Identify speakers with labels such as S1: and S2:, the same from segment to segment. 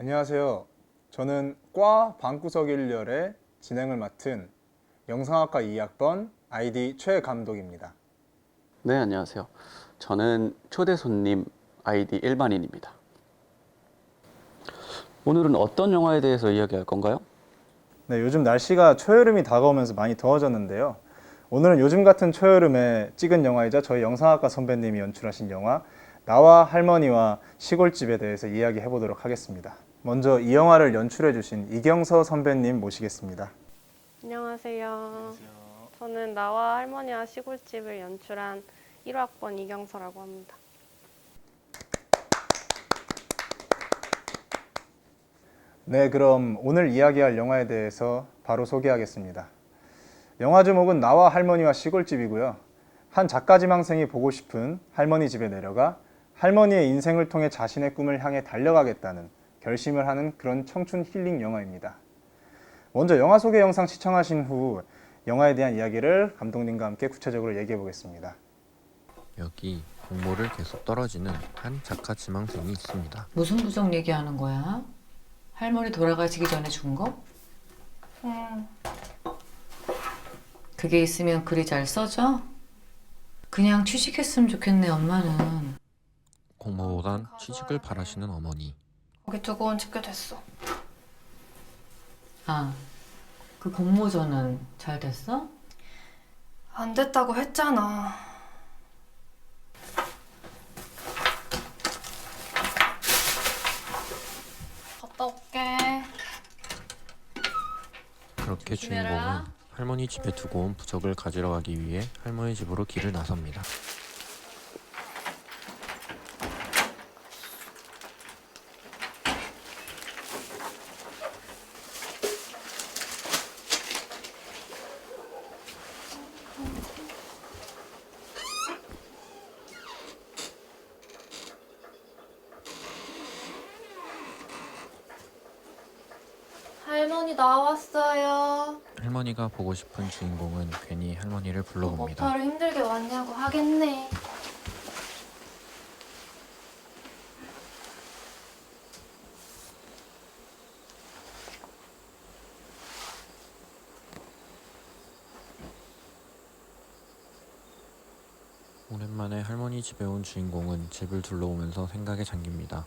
S1: 안녕하세요. 저는 과 방구석 1열의 진행을 맡은 영상학과 2학번 아이디 최 감독입니다.
S2: 네, 안녕하세요. 저는 초대 손님 아이디 일반인입니다. 오늘은 어떤 영화에 대해서 이야기할 건가요?
S1: 네, 요즘 날씨가 초여름이 다가오면서 많이 더워졌는데요. 오늘은 요즘 같은 초여름에 찍은 영화이자 저희 영상학과 선배님이 연출하신 영화 나와 할머니와 시골집에 대해서 이야기해 보도록 하겠습니다. 먼저 이 영화를 연출해 주신 이경서 선배님 모시겠습니다.
S3: 안녕하세요. 저는 나와 할머니와 시골집을 연출한 1학번 이경서라고 합니다.
S1: 네, 그럼 오늘 이야기할 영화에 대해서 바로 소개하겠습니다. 영화 제목은 나와 할머니와 시골집이고요. 한 작가 지망생이 보고 싶은 할머니 집에 내려가 할머니의 인생을 통해 자신의 꿈을 향해 달려가겠다는 결심을 하는 그런 청춘 힐링 영화입니다. 먼저 영화 소개 영상 시청하신 후 영화에 대한 이야기를 감독님과 함께 구체적으로 얘기해 보겠습니다.
S4: 여기 공모를 계속 떨어지는 한 작가 지망생이 있습니다.
S5: 무슨 부적 얘기하는 거야? 할머니 돌아가시기 전에 준 거? 그게 있으면 글이 잘 써져? 그냥 취직했으면 좋겠네, 엄마는.
S4: 공모보단 취직을 바라시는 어머니.
S6: 거기 두고 온 집게 됐어.
S5: 아, 그 공모전은 잘 됐어?
S6: 안 됐다고 했잖아. 갔다 올게.
S4: 그렇게
S5: 조심해라.
S4: 주인공은 할머니 집에 두고 온 부적을 가지러 가기 위해 할머니 집으로 길을 나섭니다.
S6: 할머니 나왔어요.
S4: 할머니가 보고 싶은 주인공은 괜히 할머니를 불러봅니다.
S6: 뭐하러 힘들게 왔냐고 하겠네.
S4: 오랜만에 할머니 집에 온 주인공은 집을 둘러오면서 생각에 잠깁니다.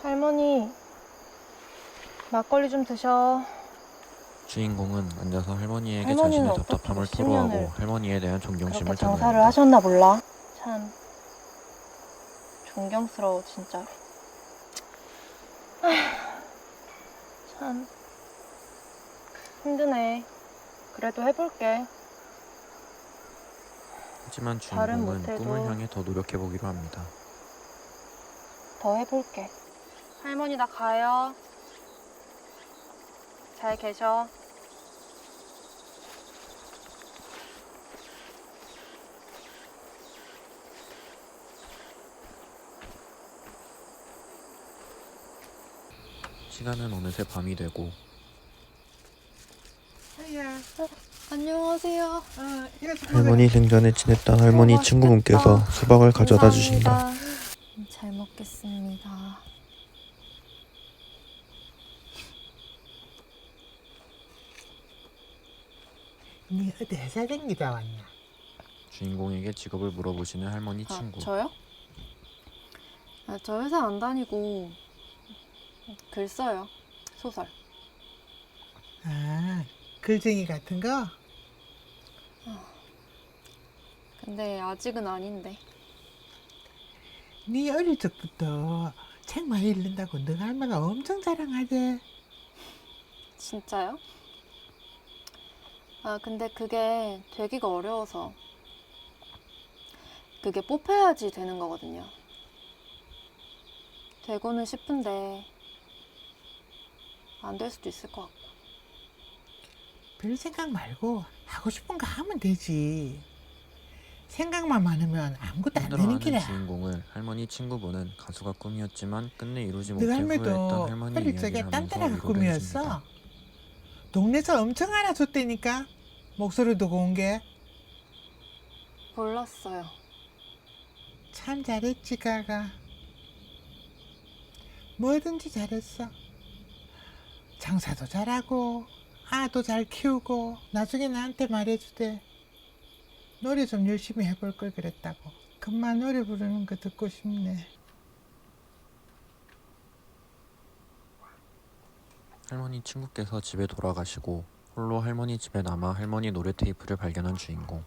S6: 할머니, 막걸리 좀 드셔.
S4: 주인공은 앉아서 할머니에게
S6: 할머니는
S4: 자신의
S6: 어떻게
S4: 답답함을
S6: 몇십
S4: 토로하고
S6: 년을
S4: 할머니에 대한
S6: 그렇게
S4: 존경심을
S6: 장사를
S4: 드러냅니다.
S6: 하셨나 몰라. 참 존경스러워 진짜. 참 힘드네. 그래도 해볼게.
S4: 하지만
S6: 잘은
S4: 주인공은
S6: 못해도
S4: 꿈을 향해 더 노력해보기로 합니다.
S6: 더 해볼게. 할머니 나 가요. 잘 계셔.
S4: 시간은 어느새 밤이 되고
S6: 안녕하세요.
S4: 할머니 생전에 지냈던 할머니
S6: 맛있겠다.
S4: 친구분께서 수박을 가져다 주신다.
S6: 감사합니다. 잘 먹겠습니다.
S7: 니 어디 회사 다니다 왔냐?
S4: 주인공에게 직업을 물어보시는 할머니 친구.
S3: 저요? 저 회사 안 다니고 글 써요. 소설.
S7: 아, 글쟁이 같은 거?
S3: 근데 아직은 아닌데.
S7: 네 어릴 적부터 책 많이 읽는다고 너 할머니가 엄청 자랑하대.
S3: 진짜요? 아, 근데 그게 되기가 어려워서. 그게 뽑혀야지 되는 거거든요. 되고는 싶은데 안 될 수도 있을 것 같고.
S7: 별 생각 말고 하고 싶은 거 하면 되지. 생각만 많으면 아무것도 안 되는
S4: 힘들어하는
S7: 기라.
S4: 주인공을 할머니 친구분은 가수가 꿈이었지만 끝내 이루지
S7: 너
S4: 못해
S7: 할머니도
S4: 후회했던 할머니
S7: 어릴
S4: 이야기를
S7: 적에
S4: 하면서
S7: 딴따라가
S4: 위로를 해줍니다.
S7: 꿈이었어. 동네에서 엄청 알아줬다니까. 목소리도 고운 게.
S3: 몰랐어요.
S7: 참 잘했지 가가. 뭐든지 잘했어. 장사도 잘하고 아도 잘 키우고 나중에 나한테 말해주대. 노래 좀 열심히 해볼 걸 그랬다고. 금방 노래 부르는 거 듣고 싶네.
S4: 할머니 친구께서 집에 돌아가시고 홀로 할머니 집에 남아 할머니 노래 테이프를 발견한 주인공.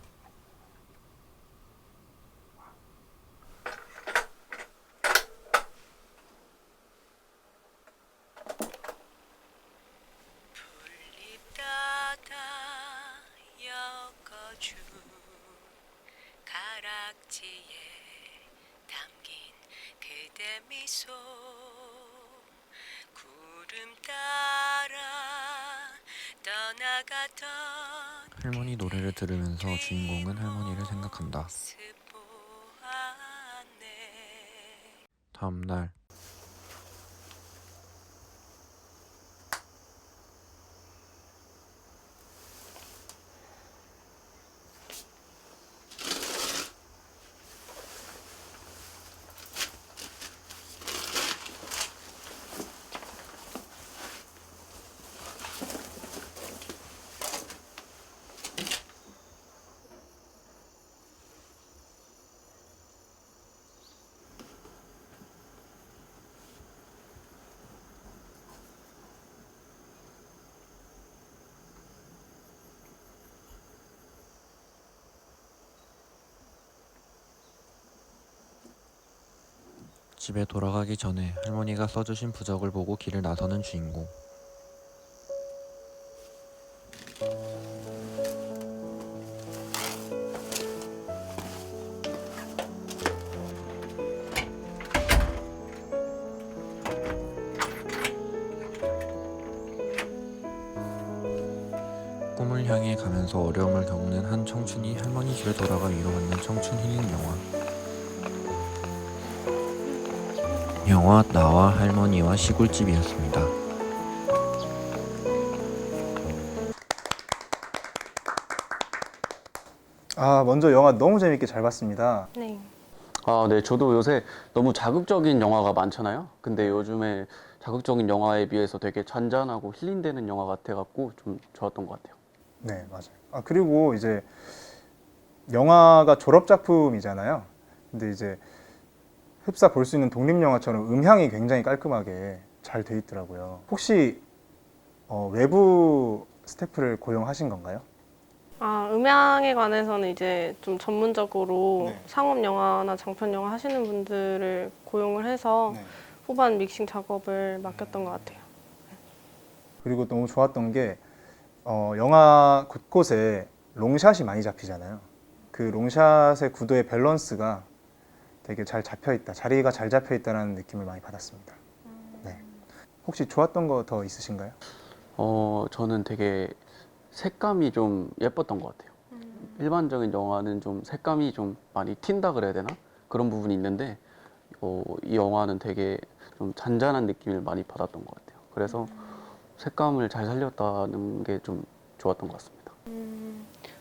S8: 엮어준 가락지에 담긴 그대 미소 구름 따라 떠나가던
S4: 할머니 노래를 들으면서 주인공은 할머니를 생각한다.
S8: 모습 보았네.
S4: 다음 날 집에 돌아가기 전에 할머니가 써주신 부적을 보고 길을 나서는 주인공. 꿈을 향해 가면서 어려움을 겪는 한 청춘이 할머니 집에 돌아가 위로받는 청춘 힐링 영화. 영화 나와 할머니와 시골집이었습니다.
S1: 아, 먼저 영화 너무 재밌게 잘 봤습니다.
S6: 네.
S2: 아, 네. 저도 요새 너무 자극적인 영화가 많잖아요. 근데 요즘에 자극적인 영화에 비해서 되게 잔잔하고 힐링되는 영화 같아갖고 좀 좋았던 것 같아요.
S1: 네, 맞아요. 아, 그리고 이제 영화가 졸업 작품이잖아요. 근데 이제 흡사 볼 수 있는 독립 영화처럼 음향이 굉장히 깔끔하게 잘 돼 있더라고요. 혹시 외부 스태프를 고용하신 건가요?
S9: 아, 음향에 관해서는 이제 좀 전문적으로
S1: 네.
S9: 상업 영화나 장편 영화 하시는 분들을 고용을 해서
S1: 네.
S9: 후반 믹싱 작업을 맡겼던 것 같아요.
S1: 그리고 너무 좋았던 게 영화 곳곳에 롱샷이 많이 잡히잖아요. 그 롱샷의 구도의 밸런스가 되게 잘 잡혀 있다, 자리가 잘 잡혀 있다는 느낌을 많이 받았습니다. 네. 혹시 좋았던 거 더 있으신가요?
S2: 저는 되게 색감이 좀 예뻤던 것 같아요. 일반적인 영화는 좀 색감이 좀 많이 튄다 그래야 되나? 그런 부분이 있는데 이 영화는 되게 좀 잔잔한 느낌을 많이 받았던 것 같아요. 그래서 색감을 잘 살렸다는 게 좀 좋았던 것 같습니다.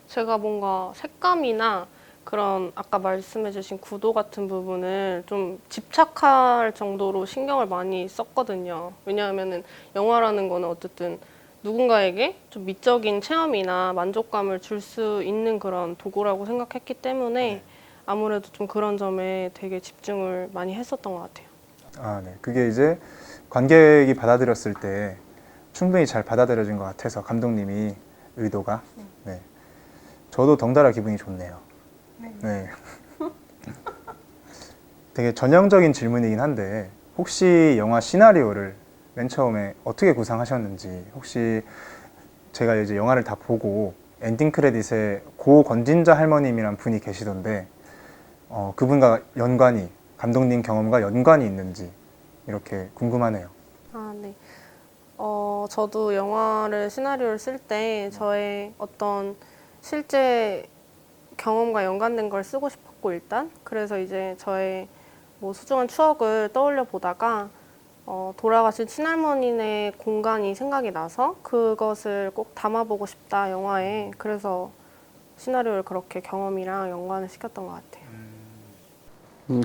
S9: 제가 뭔가 색감이나 그런 아까 말씀해주신 구도 같은 부분을 좀 집착할 정도로 신경을 많이 썼거든요. 왜냐하면은 영화라는 거는 어쨌든 누군가에게 좀 미적인 체험이나 만족감을 줄 수 있는 그런 도구라고 생각했기 때문에 아무래도 좀 그런 점에 되게 집중을 많이 했었던 것 같아요.
S1: 아, 네. 그게 이제 관객이 받아들였을 때 충분히 잘 받아들여진 것 같아서 감독님이 의도가. 네. 저도 덩달아 기분이 좋네요. 네. 되게 전형적인 질문이긴 한데 혹시 영화 시나리오를 맨 처음에 어떻게 구상하셨는지, 혹시 제가 이제 영화를 다 보고 엔딩 크레딧에 고 권진자 할머님이란 분이 계시던데 그분과 연관이, 감독님 경험과 연관이 있는지 이렇게 궁금하네요.
S9: 아, 네. 저도 영화를 시나리오를 쓸 때 저의 어떤 실제 경험과 연관된 걸 쓰고 싶었고 일단 그래서 이제 저의 뭐 소중한 추억을 떠올려 보다가 돌아가신 친할머니네 공간이 생각이 나서 그것을 꼭 담아보고 싶다 영화에. 그래서 시나리오를 그렇게 경험이랑 연관을 시켰던 것 같아요.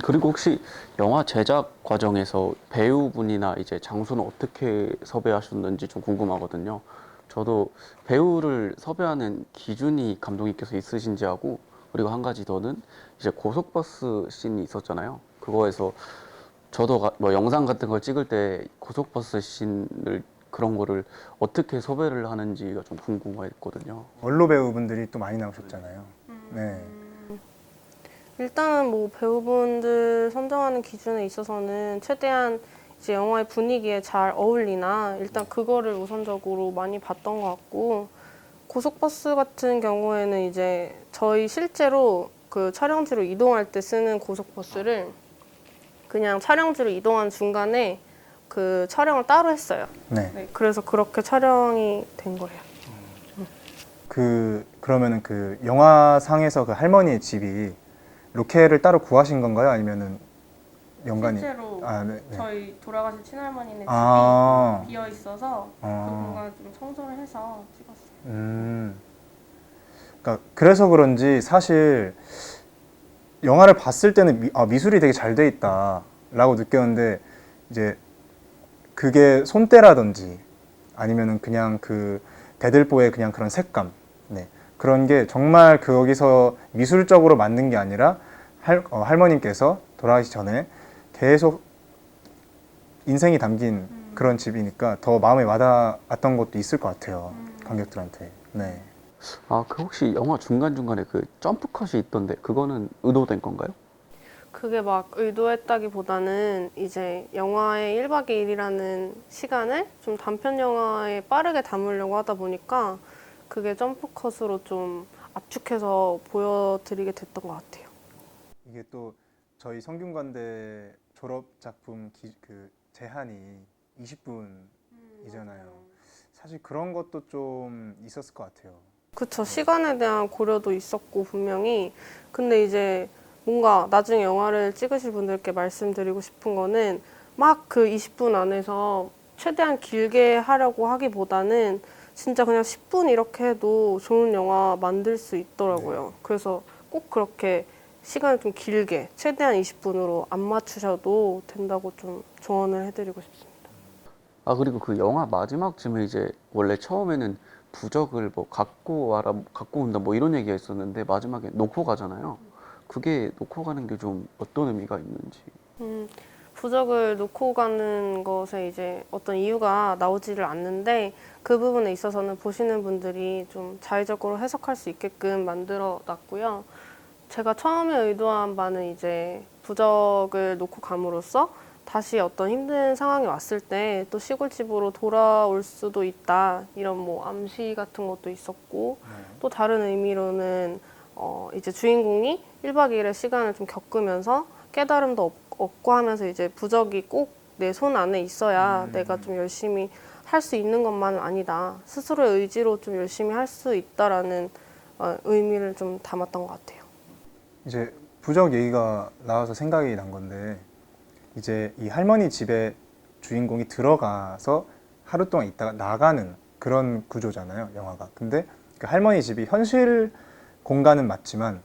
S2: 그리고 혹시 영화 제작 과정에서 배우분이나 이제 장소는 어떻게 섭외하셨는지 좀 궁금하거든요. 저도 배우를 섭외하는 기준이 감독님께서 있으신지 하고, 그리고 한 가지 더는 이제 고속버스 씬이 있었잖아요. 그거에서 저도 뭐 영상 같은 걸 찍을 때 고속버스 씬을 그런 거를 어떻게 섭외를 하는지가 좀 궁금했거든요.
S1: 원로 배우분들이 또 많이 나오셨잖아요. 네.
S9: 일단은 뭐 배우분들 선정하는 기준에 있어서는 최대한 이제 영화의 분위기에 잘 어울리나 일단 그거를 우선적으로 많이 봤던 것 같고, 고속버스 같은 경우에는 이제 저희 실제로 그 촬영지로 이동할 때 쓰는 고속버스를 그냥 촬영지로 이동한 중간에 그 촬영을 따로 했어요.
S1: 네.
S9: 네, 그래서 그렇게 촬영이 된 거예요.
S1: 그러면은 그 영화상에서 그 할머니의 집이 로케를 따로 구하신 건가요? 아니면은 연관이?
S9: 실제로
S1: 네.
S9: 저희 돌아가신 친할머니네 집이 비어 있어서 그 공간을 좀 청소를 해서 찍었어요.
S1: 그러니까 그래서 그런지 사실 영화를 봤을 때는 미술이 되게 잘 돼 있다라고 느꼈는데, 이제 그게 손때라든지 아니면은 그냥 그 대들보의 그냥 그런 색감, 네, 그런 게 정말 거기서 미술적으로 만든 게 아니라 할머님께서 돌아가시기 전에 계속 인생이 담긴 그런 집이니까 더 마음에 와닿았던 것도 있을 것 같아요, 관객들한테. 네.
S2: 그 혹시 영화 중간중간에 그 점프컷이 있던데 그거는 의도된 건가요?
S9: 그게 막 의도했다기보다는 이제 영화의 1박 2일이라는 시간을 좀 단편 영화에 빠르게 담으려고 하다 보니까 그게 점프컷으로 좀 압축해서 보여드리게 됐던 것 같아요.
S1: 이게 또 저희 성균관대 졸업 작품 그 제한이 20분이잖아요. 사실 그런 것도 좀 있었을 것 같아요.
S9: 그쵸. 시간에 대한 고려도 있었고 분명히. 근데 이제 뭔가 나중에 영화를 찍으실 분들께 말씀드리고 싶은 거는 막 그 20분 안에서 최대한 길게 하려고 하기보다는 진짜 그냥 10분 이렇게 해도 좋은 영화 만들 수 있더라고요. 그래서 꼭 그렇게 시간을 좀 길게 최대한 20분으로 안 맞추셔도 된다고 좀 조언을 해드리고 싶습니다.
S2: 그리고 그 영화 마지막쯤에 이제 원래 처음에는 부적을 뭐 갖고 온다 뭐 이런 얘기가 있었는데 마지막에 놓고 가잖아요. 그게 놓고 가는 게 좀 어떤 의미가 있는지.
S9: 부적을 놓고 가는 것에 이제 어떤 이유가 나오지를 않는데 그 부분에 있어서는 보시는 분들이 좀 자의적으로 해석할 수 있게끔 만들어 놨고요. 제가 처음에 의도한 바는 이제 부적을 놓고 감으로써 다시 어떤 힘든 상황이 왔을 때 또 시골집으로 돌아올 수도 있다, 이런 뭐 암시 같은 것도 있었고, 또 다른 의미로는 이제 주인공이 1박 2일의 시간을 좀 겪으면서 깨달음도 얻고 하면서 이제 부적이 꼭 내 손 안에 있어야 내가 좀 열심히 할 수 있는 것만은 아니다, 스스로의 의지로 좀 열심히 할 수 있다라는 의미를 좀 담았던 것 같아요.
S1: 이제 부적 얘기가 나와서 생각이 난 건데, 이제 이 할머니 집에 주인공이 들어가서 하루 동안 있다가 나가는 그런 구조잖아요, 영화가. 근데 그 할머니 집이 현실 공간은 맞지만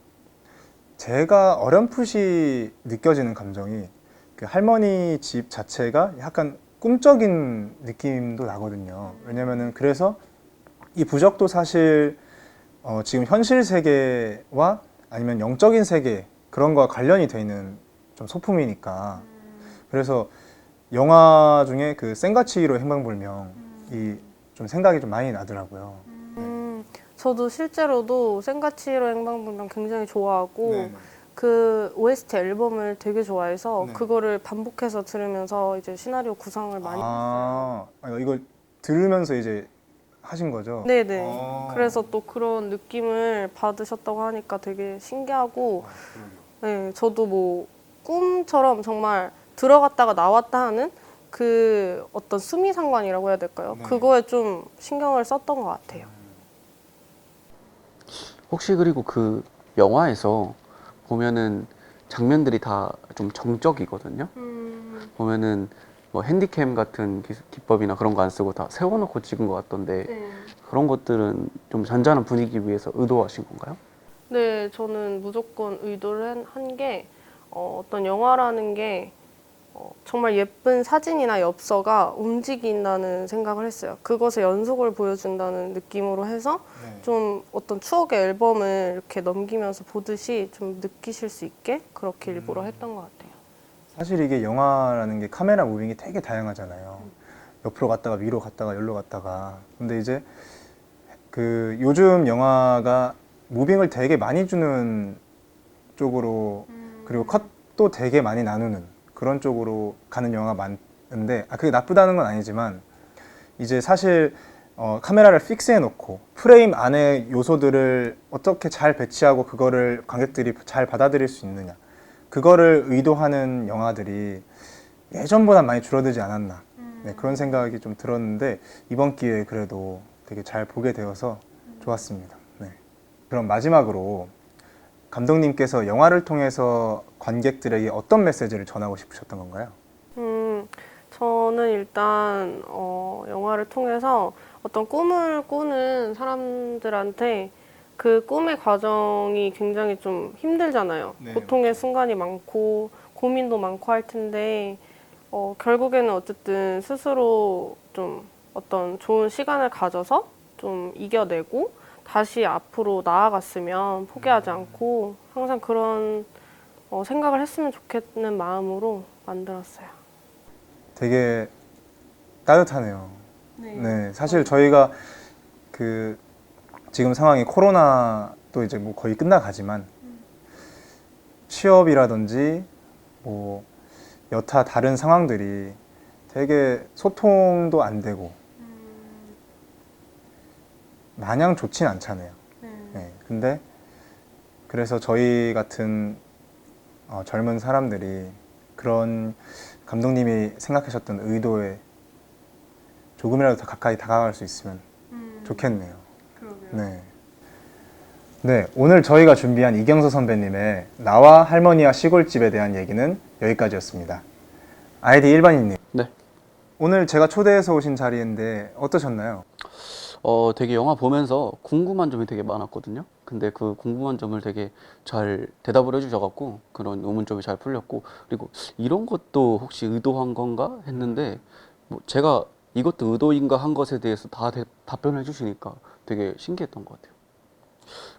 S1: 제가 어렴풋이 느껴지는 감정이 그 할머니 집 자체가 약간 꿈적인 느낌도 나거든요. 왜냐면은 그래서 이 부적도 사실 지금 현실 세계와 아니면 영적인 세계, 그런 거와 관련이 돼 있는 좀 소품이니까. 그래서 영화 중에 그 센가치히로 행방불명이 좀 생각이 좀 많이 나더라고요.
S9: 저도 실제로도 센가치히로 행방불명 굉장히 좋아하고, 그 OST 앨범을 되게 좋아해서
S1: 네.
S9: 그거를 반복해서 들으면서 이제 시나리오 구상을 많이 했어요.
S1: 아, 이걸 들으면서 이제 하신 거죠?
S9: 네네.
S1: 아.
S9: 그래서 또 그런 느낌을 받으셨다고 하니까 되게 신기하고, 네, 저도 뭐 꿈처럼 정말 들어갔다가 나왔다 하는 그 어떤 수미상관이라고 해야 될까요?
S1: 네.
S9: 그거에 좀 신경을 썼던 것 같아요.
S2: 혹시 그리고 그 영화에서 보면은 장면들이 다 좀 정적이거든요. 보면은 뭐 핸디캠 같은 기법이나 그런 거 안 쓰고 다 세워놓고 찍은 것 같던데 그런 것들은 좀 잔잔한 분위기 위해서 의도하신 건가요?
S9: 네, 저는 무조건 의도를 한 게 어떤 영화라는 게 정말 예쁜 사진이나 엽서가 움직인다는 생각을 했어요. 그것의 연속을 보여준다는 느낌으로 해서
S1: 네.
S9: 좀 어떤 추억의 앨범을 이렇게 넘기면서 보듯이 좀 느끼실 수 있게 그렇게 일부러 했던 것 같아요.
S1: 사실 이게 영화라는 게 카메라 무빙이 되게 다양하잖아요. 옆으로 갔다가 위로 갔다가 여기로 갔다가. 근데 이제 그 요즘 영화가 무빙을 되게 많이 주는 쪽으로 그리고 컷도 되게 많이 나누는 그런 쪽으로 가는 영화가 많은데 그게 나쁘다는 건 아니지만 이제 사실 카메라를 픽스해 놓고 프레임 안에 요소들을 어떻게 잘 배치하고 그거를 관객들이 잘 받아들일 수 있느냐 그거를 의도하는 영화들이 예전보다 많이 줄어들지 않았나 네, 그런 생각이 좀 들었는데 이번 기회에 그래도 되게 잘 보게 되어서 좋았습니다. 네. 그럼 마지막으로 감독님께서 영화를 통해서 관객들에게 어떤 메시지를 전하고 싶으셨던 건가요?
S9: 저는 일단 영화를 통해서 어떤 꿈을 꾸는 사람들한테 그 꿈의 과정이 굉장히 좀 힘들잖아요.
S1: 네,
S9: 고통의 순간이 많고 고민도 많고 할 텐데 결국에는 어쨌든 스스로 좀 어떤 좋은 시간을 가져서 좀 이겨내고 다시 앞으로 나아갔으면 포기하지 않고 항상 그런 생각을 했으면 좋겠는 마음으로 만들었어요.
S1: 되게 따뜻하네요. 네, 사실 저희가 그 지금 상황이 코로나도 이제 뭐 거의 끝나가지만 취업이라든지 뭐 여타 다른 상황들이 되게 소통도 안 되고 마냥 좋진 않잖아요. 네, 근데 그래서 저희 같은 젊은 사람들이 그런 감독님이 생각하셨던 의도에 조금이라도 더 가까이 다가갈 수 있으면 좋겠네요. 네. 네, 오늘 저희가 준비한 이경서 선배님의 나와 할머니와 시골집에 대한 얘기는 여기까지였습니다. 아이디 일반인님.
S2: 네.
S1: 오늘 제가 초대해서 오신 자리인데 어떠셨나요?
S2: 되게 영화 보면서 궁금한 점이 되게 많았거든요. 근데 그 궁금한 점을 되게 잘 대답을 해주셔갖고 그런 의문점이 잘 풀렸고 그리고 이런 것도 혹시 의도한 건가 했는데 뭐 제가 이것도 의도인가 한 것에 대해서 다 답변을 해주시니까 되게 신기했던 것 같아요.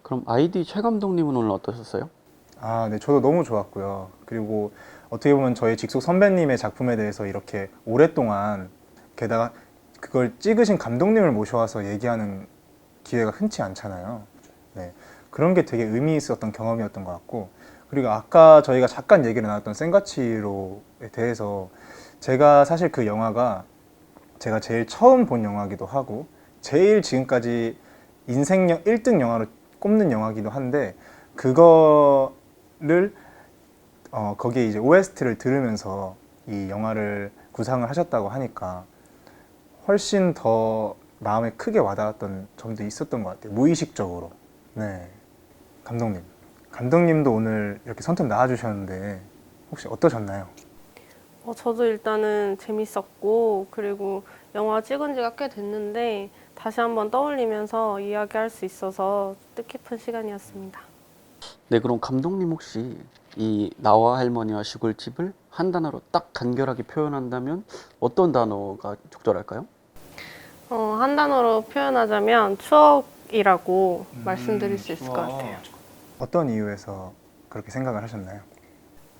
S2: 그럼 아이디 최 감독님은 오늘 어떠셨어요?
S1: 네, 저도 너무 좋았고요. 그리고 어떻게 보면 저희 직속 선배님의 작품에 대해서 이렇게 오랫동안 게다가 그걸 찍으신 감독님을 모셔와서 얘기하는 기회가 흔치 않잖아요. 네, 그런 게 되게 의미 있었던 경험이었던 것 같고 그리고 아까 저희가 잠깐 얘기를 나눴던 센과치로에 대해서 제가 사실 그 영화가 제가 제일 처음 본 영화기도 하고 제일 지금까지 인생 1등 영화로 꼽는 영화기도 한데 그거를 거기에 이제 OST를 들으면서 이 영화를 구상을 하셨다고 하니까 훨씬 더 마음에 크게 와닿았던 점도 있었던 것 같아요. 무의식적으로. 네, 감독님도 오늘 이렇게 선뜻 나와주셨는데 혹시 어떠셨나요?
S9: 저도 일단은 재밌었고 그리고 영화 찍은 지가 꽤 됐는데 다시 한번 떠올리면서 이야기할 수 있어서 뜻깊은 시간이었습니다.
S2: 네, 그럼 감독님 혹시 이 나와 할머니와 시골집을 한 단어로 딱 간결하게 표현한다면 어떤 단어가 적절할까요?
S9: 한 단어로 표현하자면 추억이라고 말씀드릴 수 있을 것 같아요.
S1: 어떤 이유에서 그렇게 생각을 하셨나요?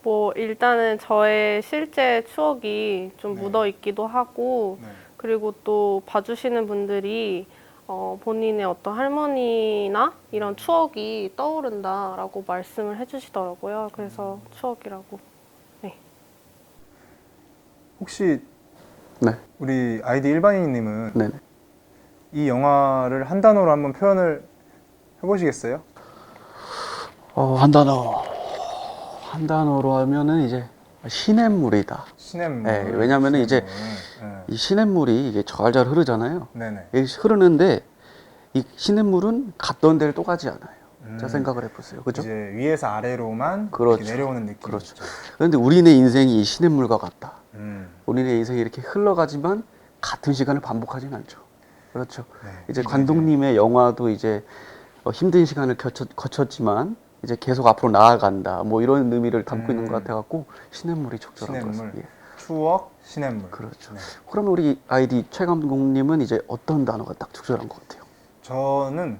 S9: 뭐 일단은 저의 실제 추억이 좀
S1: 네.
S9: 묻어 있기도 하고
S1: 네.
S9: 그리고 또 봐주시는 분들이 본인의 어떤 할머니나 이런 추억이 떠오른다라고 말씀을 해주시더라고요. 그래서 추억이라고.
S1: 혹시
S2: 네.
S1: 우리 아이디 일반인님은
S2: 네네.
S1: 이 영화를 한 단어로 한번 표현을 해보시겠어요?
S2: 한 단어로 하면은 이제 시냇물이다.
S1: 시냇물.
S2: 네, 왜냐면은 이제
S1: 시냇물.
S2: 이 시냇물이 이게 잘잘 흐르잖아요.
S1: 네네.
S2: 이게 흐르는데 이 시냇물은 갔던 데를 또 가지 않아요. 자
S1: 음.
S2: 생각을 해보세요. 그죠?
S1: 이제 위에서 아래로만
S2: 그렇죠.
S1: 이렇게 내려오는 느낌.
S2: 그렇죠. 그런데 우리네 인생이 이 시냇물과 같다.
S1: 음.
S2: 우리네 인생이 이렇게 흘러가지만 같은 시간을 반복하진 않죠. 그렇죠.
S1: 네.
S2: 이제 감독님의 영화도 이제 힘든 시간을 거쳤지만 이제 계속 앞으로 나아간다. 뭐 이런 의미를 담고 있는 것 같아갖고 시냇물이 적절한 것
S1: 시냇물.
S2: 같습니다. 예.
S1: 추억, 시냇물.
S2: 그렇죠.
S1: 네.
S2: 그러면 우리 아이디 최 감독님은 이제 어떤 단어가 딱 적절한 것 같아요?
S1: 저는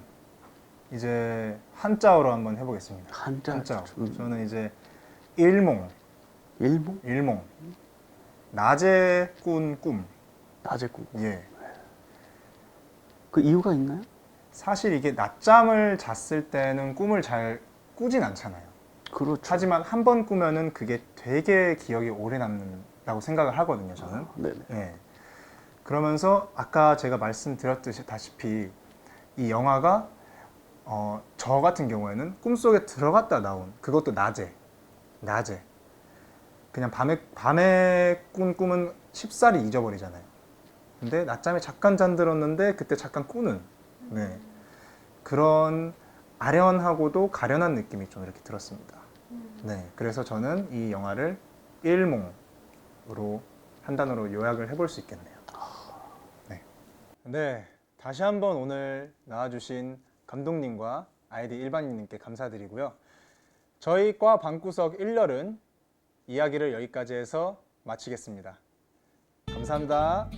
S1: 이제 한자어로 한번 해보겠습니다. 한자어.
S2: 좋죠.
S1: 저는 이제 일몽.
S2: 일몽?
S1: 일몽. 낮에 꾼 꿈.
S2: 낮에 꿈.
S1: 예.
S2: 그 이유가 있나요?
S1: 사실 이게 낮잠을 잤을 때는 꿈을 잘 꾸진 않잖아요.
S2: 그렇죠.
S1: 하지만 한 번 꾸면은 그게 되게 기억이 오래 남는다고 생각을 하거든요, 저는.
S2: 네네.
S1: 예. 그러면서 아까 제가 말씀드렸다시피 이 영화가 저 같은 경우에는 꿈속에 들어갔다 나온 그것도 낮에 그냥 밤에 꾼 꿈은 쉽사리 잊어버리잖아요. 근데 낮잠에 잠깐 잠들었는데 그때 잠깐 꾸는 네. 그런 아련하고도 가련한 느낌이 좀 이렇게 들었습니다. 네, 그래서 저는 이 영화를 일몽으로 한 단어로 요약을 해볼 수 있겠네요. 네, 다시 한번 오늘 나와주신 감독님과 아이디 일반인님께 감사드리고요. 저희 과 방구석 1열은 이야기를 여기까지 해서 마치겠습니다. 감사합니다.